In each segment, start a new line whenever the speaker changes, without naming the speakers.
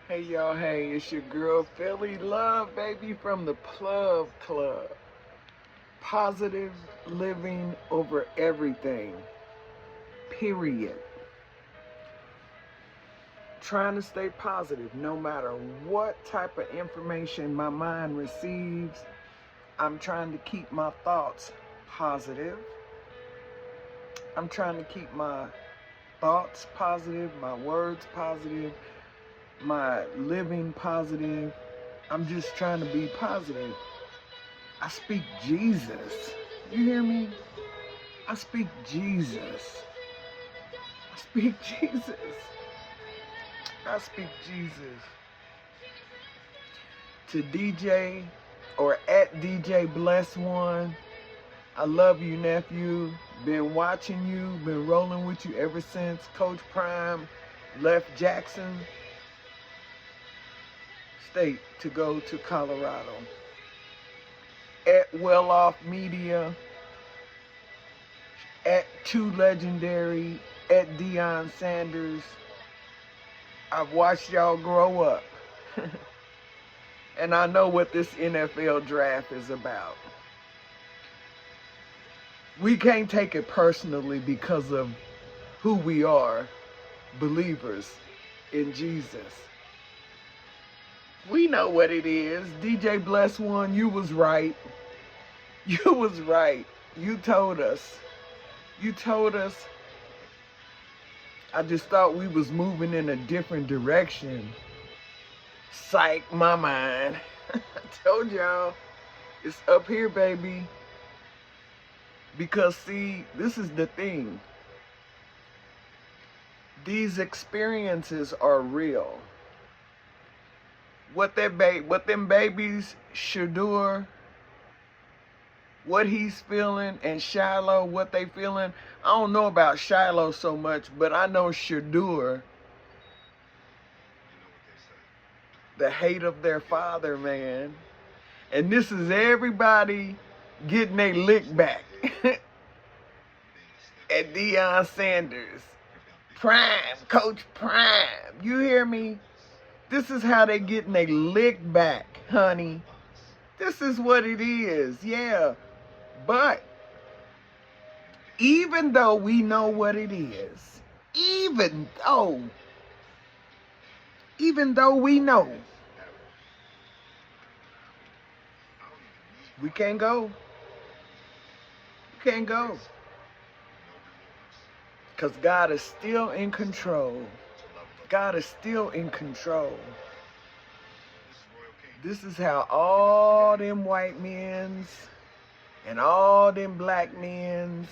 Hey y'all, hey, it's your girl Philly Love, baby, from the Plug Club. Positive living over everything, period. Trying to stay positive no matter what type of information my mind receives. I'm trying to keep my thoughts positive. I'm trying to keep my thoughts positive, my words positive, my living positive. I'm just trying to be positive. I speak Jesus. You hear me? I speak Jesus. I speak Jesus. I speak Jesus. To DJ or at DJ Bless One, I love you, nephew. Been watching you, been rolling with you ever since Coach Prime left Jackson State to go to Colorado. At Well Off Media, at Too Legendary, at Deion Sanders. I've watched y'all grow up. And I know what this NFL draft is about. We can't take it personally because of who we are, believers in Jesus. We know what it is. DJ Bless One, you was right. You was right. You told us. You told us. I just thought we was moving in a different direction. Psych my mind. I told y'all, it's up here, baby. Because see, this is the thing. These experiences are real. What them babies Shedeur, what he's feeling, and Shiloh, what they feeling. I don't know about Shiloh so much, but I know Shedeur, the hate of their father, man. And this is everybody getting a lick back at Deion Sanders. Prime, Coach Prime. You hear me? This is how they getting a lick back, honey. This is what it is, yeah. But even though we know what it is, even though we know, we can't go. We can't go. Because God is still in control. God is still in control. This is how all them white men's and all them black men's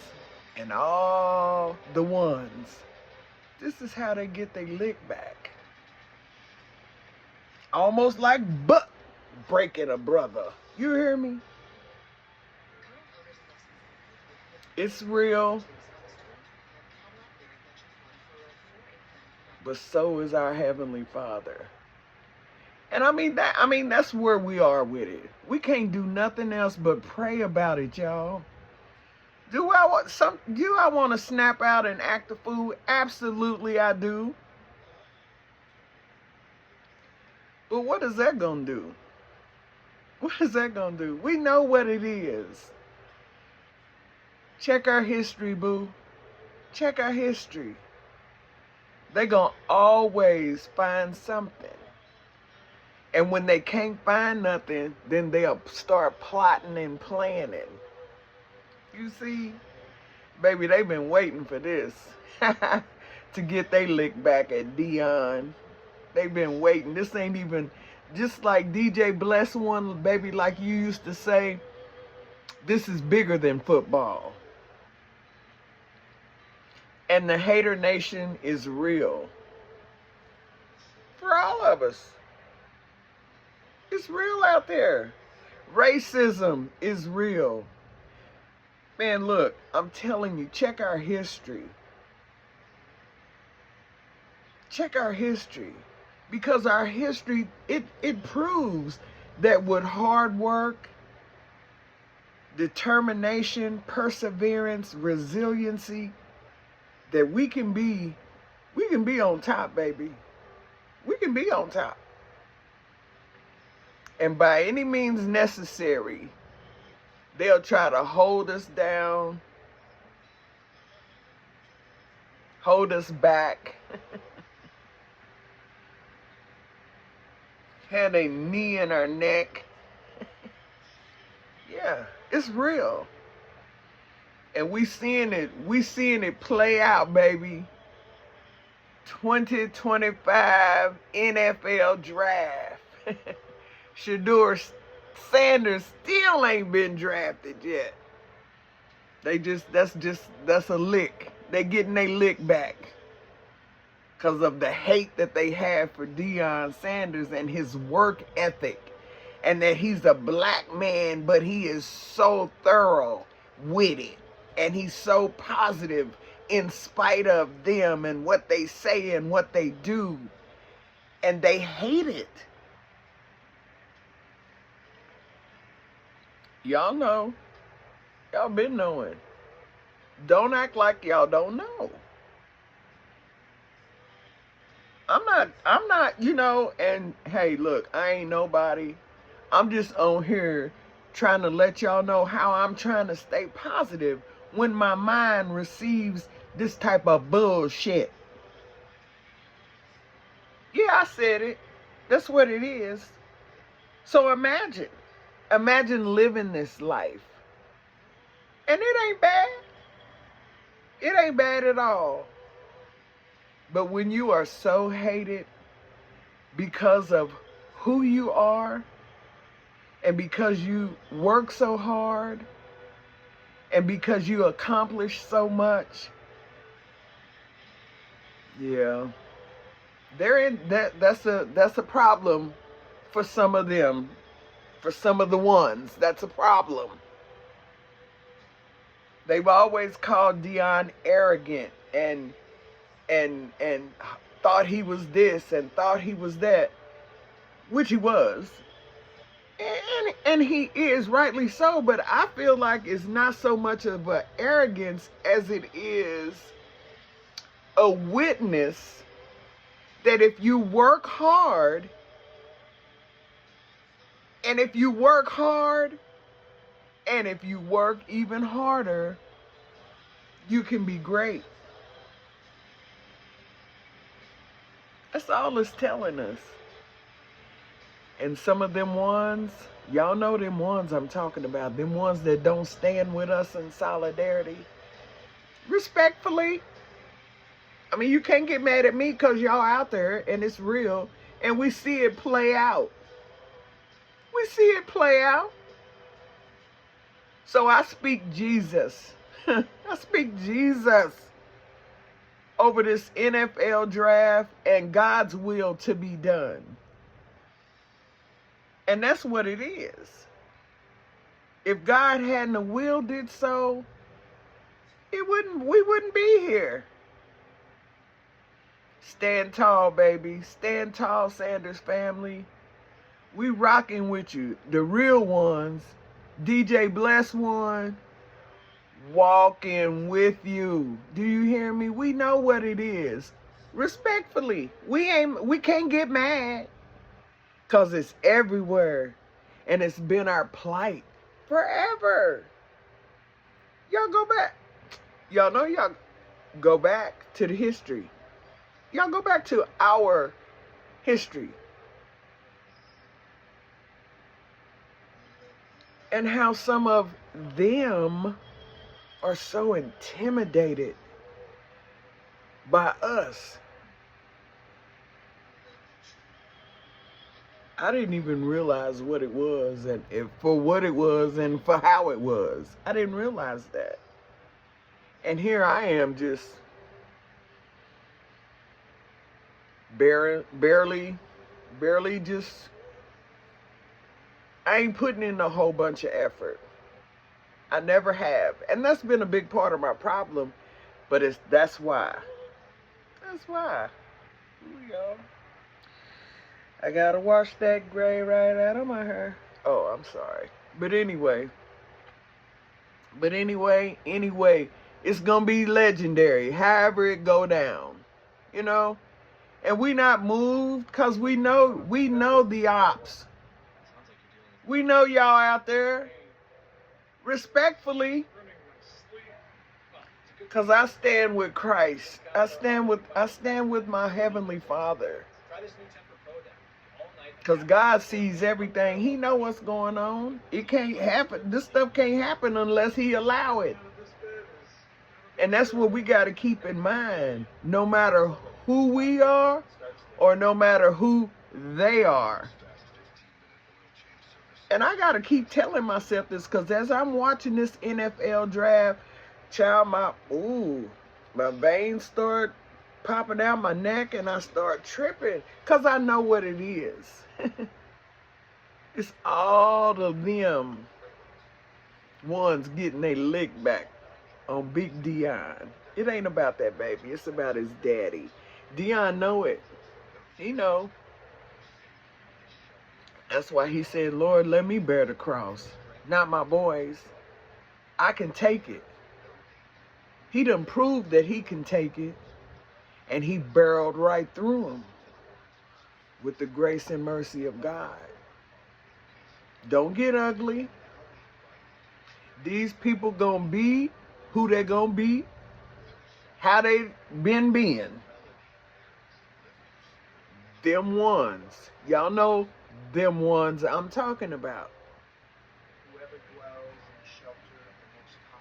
and all the ones, this is how they get their lick back. Almost like butt breaking a brother. You hear me? It's real. But so is our Heavenly Father. And I mean that's where we are with it. We can't do nothing else but pray about it, y'all. Do I want to snap out and act a fool? Absolutely I do. But what is that gonna do? What is that gonna do? We know what it is. Check our history, boo. Check our history. They're gonna always find something. And when they can't find nothing, then they'll start plotting and planning. You see? Baby, they've been waiting for this. To get their lick back at Deion. They've been waiting. This ain't even, just like DJ Bless One, baby, like you used to say, this is bigger than football. And the hater nation is real. For all of us. It's real out there. Racism is real. Man, look, I'm telling you, check our history. Check our history. Because our history, it proves that with hard work, determination, perseverance, resiliency, that we can be on top, baby. We can be on top. And by any means necessary, they'll try to hold us down, hold us back, had a knee in our neck. Yeah, it's real. And we seeing it play out, baby. 2025 NFL draft. Shedeur Sanders still ain't been drafted yet. That's a lick. They getting their lick back because of the hate that they have for Deion Sanders and his work ethic, and that he's a black man, but he is so thorough with it, and he's so positive in spite of them and what they say and what they do, and they hate it. Y'all know. Y'all been knowing. Don't act like y'all don't know. I'm not, and hey, look, I ain't nobody. I'm just on here trying to let y'all know how I'm trying to stay positive when my mind receives this type of bullshit. Yeah, I said it. That's what it is. So imagine living this life. And it ain't bad. It ain't bad at all. But when you are so hated because of who you are, and because you work so hard, and because you accomplish so much, yeah, that's a problem for some of them, for some of the ones. That's a problem. They've always called Deion arrogant and thought he was this and thought he was that, which he was. And he is, rightly so, but I feel like it's not so much of an arrogance as it is a witness that if you work hard, and if you work hard, and if you work even harder, you can be great. That's all it's telling us. And some of them ones, y'all know them ones I'm talking about, them ones that don't stand with us in solidarity. Respectfully. I mean, you can't get mad at me because y'all out there and it's real and we see it play out. We see it play out. So I speak Jesus. I speak Jesus over this NFL draft and God's will to be done. And that's what it is. If God hadn't willed it so, we wouldn't be here. Stand tall, baby. Stand tall, Sanders family. We rocking with you. The real ones, DJ Bless One, walking with you. Do you hear me? We know what it is. Respectfully, we can't get mad. Because it's everywhere. And it's been our plight forever. Y'all go back. Y'all know y'all go back to the history. Y'all go back to our history. And how some of them are so intimidated by us. I didn't even realize what it was and for what it was and for how it was. I didn't realize that. And here I am just barely just, I ain't putting in a whole bunch of effort. I never have. And that's been a big part of my problem, but that's why. That's why. Here we go. I gotta wash that gray right out of my hair. Oh, I'm sorry. But anyway, it's gonna be legendary, however it go down. You know? And we not moved because we know the ops. We know y'all out there. Respectfully. Because I stand with Christ. I stand with my Heavenly Father. Because God sees everything. He know what's going on. It can't happen. This stuff can't happen unless He allow it. And that's what we got to keep in mind. No matter who we are or no matter who they are. And I got to keep telling myself this because as I'm watching this NFL draft, child, my veins start popping out my neck and I start tripping because I know what it is. It's all of them ones getting their lick back on Big Dion. It ain't about that baby. It's about his daddy. Dion know it. He know. That's why he said, Lord, let me bear the cross. Not my boys. I can take it. He done proved that he can take it. And he barreled right through them with the grace and mercy of God. Don't get ugly. These people gonna be who they gonna be, how they been being. Them ones. Y'all know them ones I'm talking about.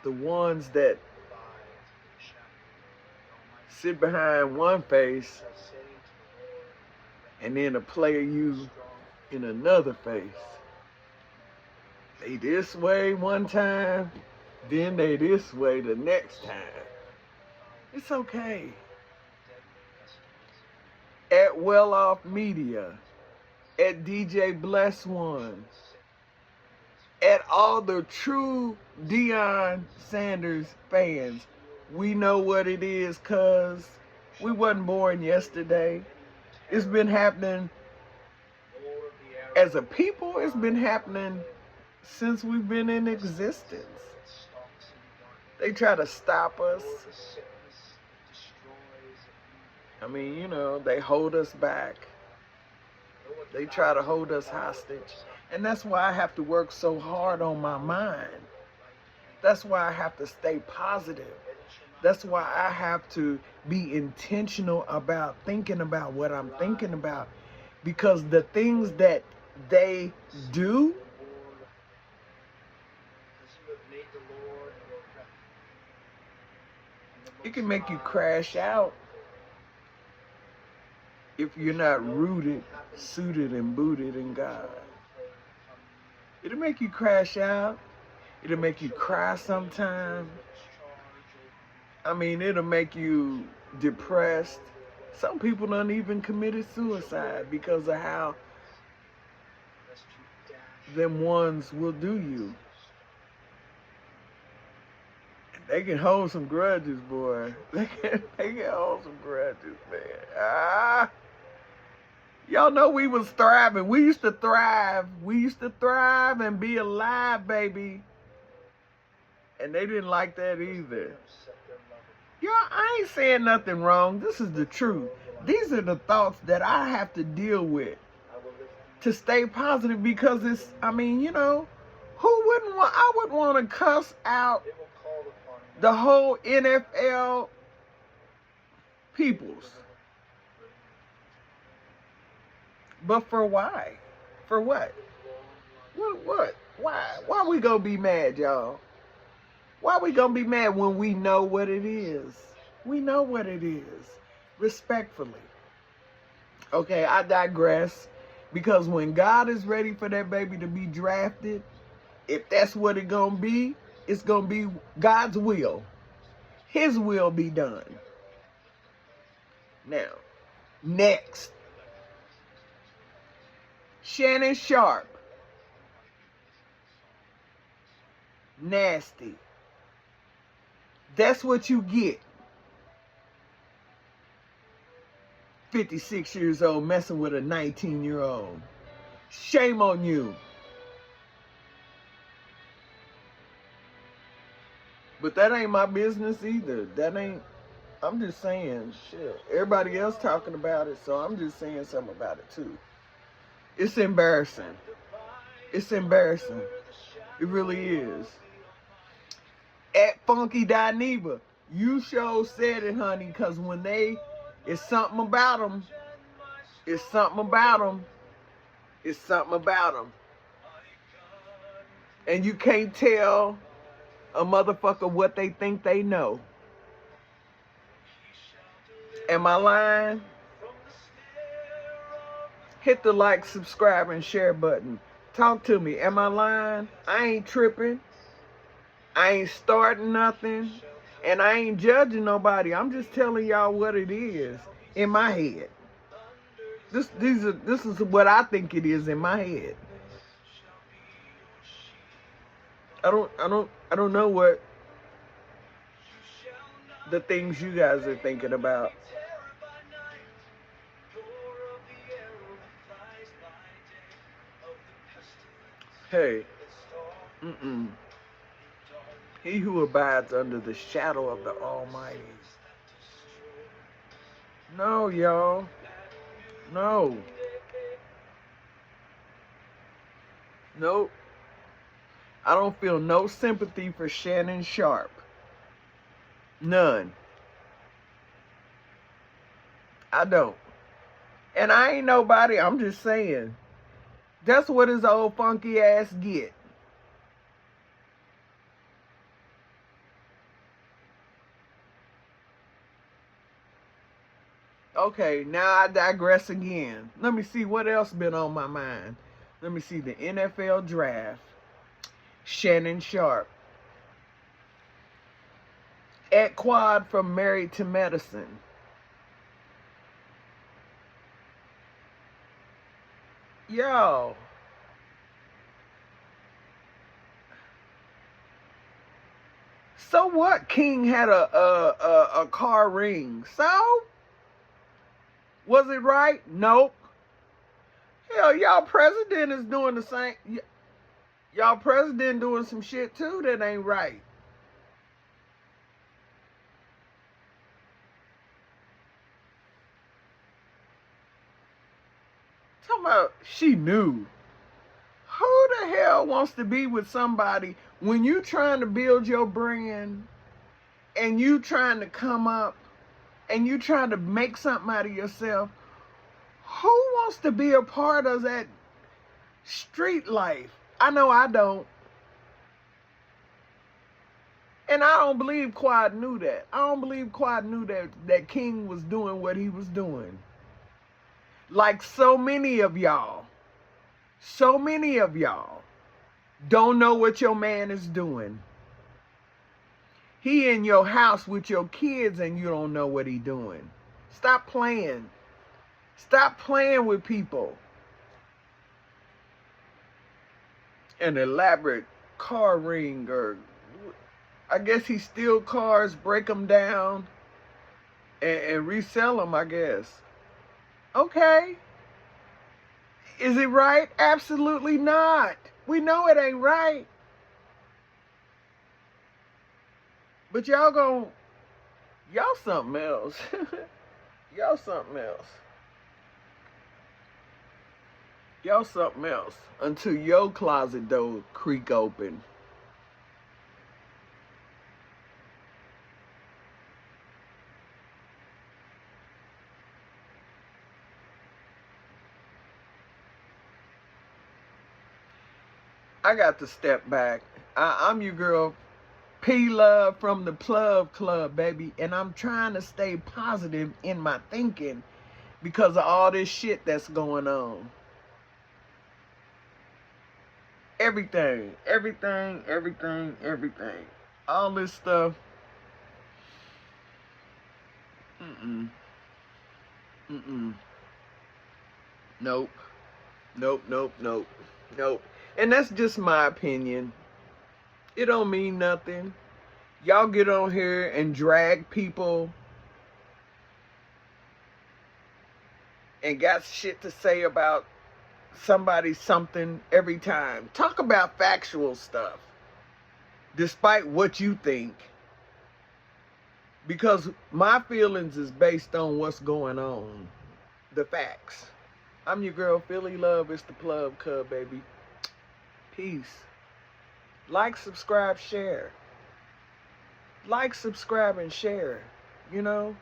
The ones that sit behind one face and then a player you in another face. They this way one time, then they this way the next time. It's okay. At Well Off Media, at DJ Bless One, at all the true Deion Sanders fans, we know what it is because we wasn't born yesterday. It's been happening as a people. It's been happening since we've been in existence. They try to stop us. I mean, you know, they hold us back. They try to hold us hostage. And that's why I have to work so hard on my mind. That's why I have to stay positive. That's why I have to be intentional about thinking about what I'm thinking about. Because the things that they do, it can make you crash out if you're not rooted, suited, and booted in God. It'll make you crash out. It'll make you cry sometimes. I mean, it'll make you depressed. Some people done even committed suicide because of how them ones will do you. They can hold some grudges, boy. They can hold some grudges, man. Y'all know we was thriving. We used to thrive. We used to thrive and be alive, baby. And they didn't like that either. Y'all, I ain't saying nothing wrong. This is the truth. These are the thoughts that I have to deal with to stay positive because it's, I mean, you know, I would want to cuss out the whole NFL peoples. But for why? For what? What? Why? Why we gonna be mad, y'all? Why we gonna be mad when we know what it is? We know what it is. Respectfully. Okay, I digress. Because when God is ready for that baby to be drafted, if that's what it's gonna be God's will. His will be done. Now, next. Shannon Sharpe. Nasty. That's what you get. 56 years old messing with a 19-year-old. Shame on you. But that ain't my business either. That ain't I'm just saying, shit. Everybody else talking about it, so I'm just saying something about it too. It's embarrassing. It's embarrassing. It really is. At Funky Dineva, you sure said it, honey, because when it's something about them. It's something about them. It's something about them. And you can't tell a motherfucker what they think they know. Am I lying? Hit the like, subscribe, and share button. Talk to me. Am I lying? I ain't tripping. I ain't starting nothing. And I ain't judging nobody. I'm just telling y'all what it is in my head. This is what I think it is in my head. I don't know what the things you guys are thinking about. Hey, he who abides under the shadow of the Almighty. No, y'all. No. Nope. I don't feel no sympathy for Shannon Sharpe. None. I don't. And I ain't nobody, I'm just saying. That's what his old funky ass get. Okay, now I digress again. Let me see what else been on my mind. Let me see the NFL draft. Shannon Sharpe. At Quad from Married to Medicine. Yo. So what? King had a car ring. So? Was it right? Nope. Hell, y'all president is doing the same. Y'all president doing some shit too that ain't right. Talking about she knew. Who the hell wants to be with somebody when you trying to build your brand and you trying to come up and you trying to make something out of yourself? Who wants to be a part of that street life? I know I don't. And I don't believe Quad knew that. I don't believe Quad knew that King was doing what he was doing. Like so many of y'all don't know what your man is doing. He in your house with your kids and you don't know what he doing. Stop playing. Stop playing with people. An elaborate car ring, or I guess he steal cars, break them down, and resell them, I guess. Okay. Is it right? Absolutely not. We know it ain't right. But y'all something else. Y'all something else. Y'all something else until your closet door creak open. I got to step back. I'm your girl, P Love from the Plug Club, baby. And I'm trying to stay positive in my thinking because of all this shit that's going on. Everything. All this stuff. Nope. And that's just my opinion. It don't mean nothing. Y'all get on here and drag people and got shit to say about somebody something every time. Talk about factual stuff. Despite what you think. Because my feelings is based on what's going on. The facts. I'm your girl, Philly Love. It's the Plug Cub, baby. Peace. Like, subscribe, share. Like, subscribe, and share. You know?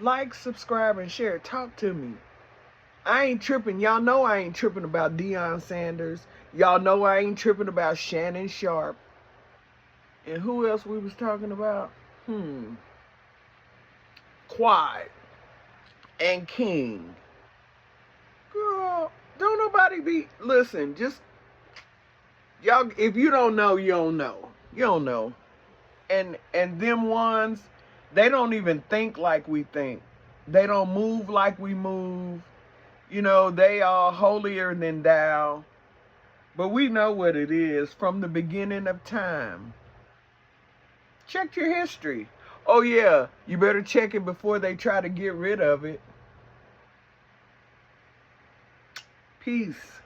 Like, subscribe, and share. Talk to me. I ain't tripping. Y'all know I ain't tripping about Deion Sanders. Y'all know I ain't tripping about Shannon Sharpe. And who else we was talking about? Quad and King. Girl, don't nobody be... Listen, just... Y'all, if you don't know, you don't know. You don't know. And them ones, they don't even think like we think. They don't move like we move. You know, they are holier than thou. But we know what it is from the beginning of time. Check your history. Oh yeah, you better check it before they try to get rid of it. Peace.